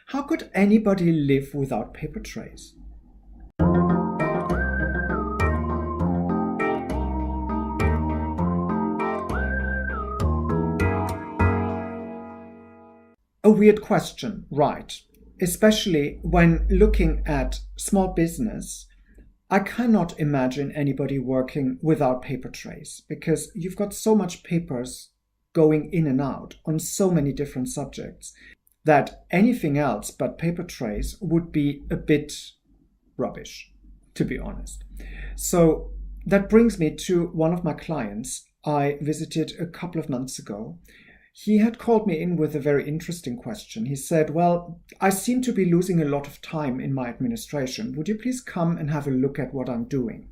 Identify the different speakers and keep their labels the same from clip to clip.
Speaker 1: How could anybody live without paper trays? A weird question, right? Especially when looking at small business, I cannot imagine anybody working without paper trays because you've got so much papers going in and out on so many different subjects that anything else but paper trays would be a bit rubbish, to be honest. So that brings me to one of my clients I visited a couple of months ago. He had called me in with a very interesting question. He said, well, I seem to be losing a lot of time in my administration. Would you please come and have a look at what I'm doing?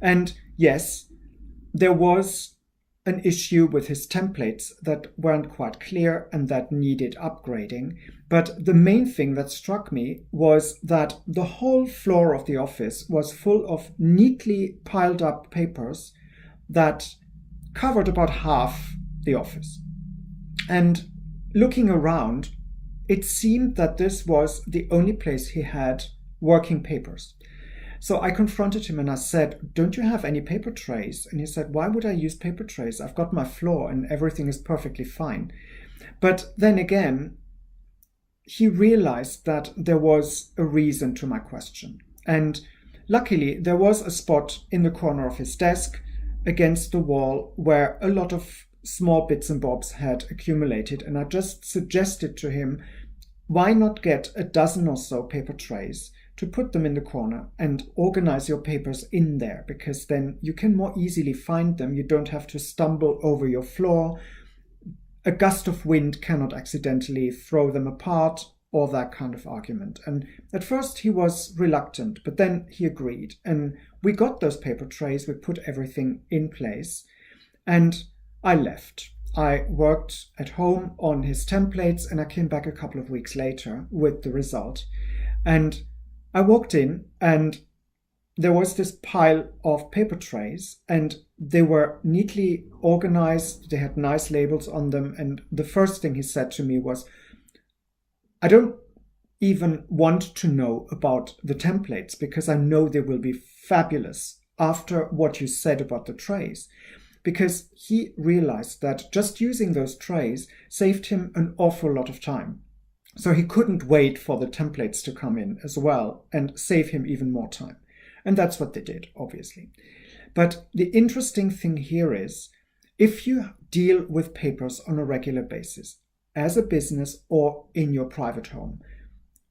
Speaker 1: And yes, there was an issue with his templates that weren't quite clear and that needed upgrading. But the main thing that struck me was that the whole floor of the office was full of neatly piled up papers that covered about half the office. And looking around, it seemed that this was the only place he had working papers. So I confronted him and I said, don't you have any paper trays? And he said, why would I use paper trays? I've got my floor and everything is perfectly fine. But then again, he realized that there was a reason to my question. And luckily, there was a spot in the corner of his desk against the wall where a lot of small bits and bobs had accumulated, and I just suggested to him, why not get a dozen or so paper trays to put them in the corner and organize your papers in there, because then you can more easily find them. You don't have to stumble over your floor. A gust of wind cannot accidentally throw them apart, or that kind of argument. And at first he was reluctant, but then he agreed, and we got those paper trays. We put everything in place, and I left. I worked at home on his templates and I came back a couple of weeks later with the result. And I walked in and there was this pile of paper trays and they were neatly organized. They had nice labels on them. And the first thing he said to me was, I don't even want to know about the templates because I know they will be fabulous after what you said about the trays. Because he realized that just using those trays saved him an awful lot of time. So he couldn't wait for the templates to come in as well and save him even more time. And that's what they did, obviously. But the interesting thing here is, if you deal with papers on a regular basis, as a business or in your private home,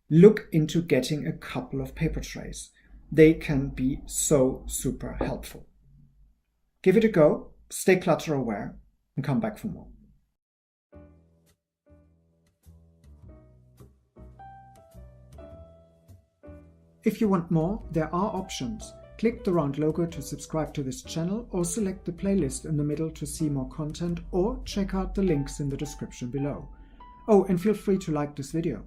Speaker 1: look into getting a couple of paper trays. They can be so super helpful. Give it a go. Stay clutter aware and come back for more. If you want more, there are options. Click the round logo to subscribe to this channel or select the playlist in the middle to see more content or check out the links in the description below. Oh, and feel free to like this video.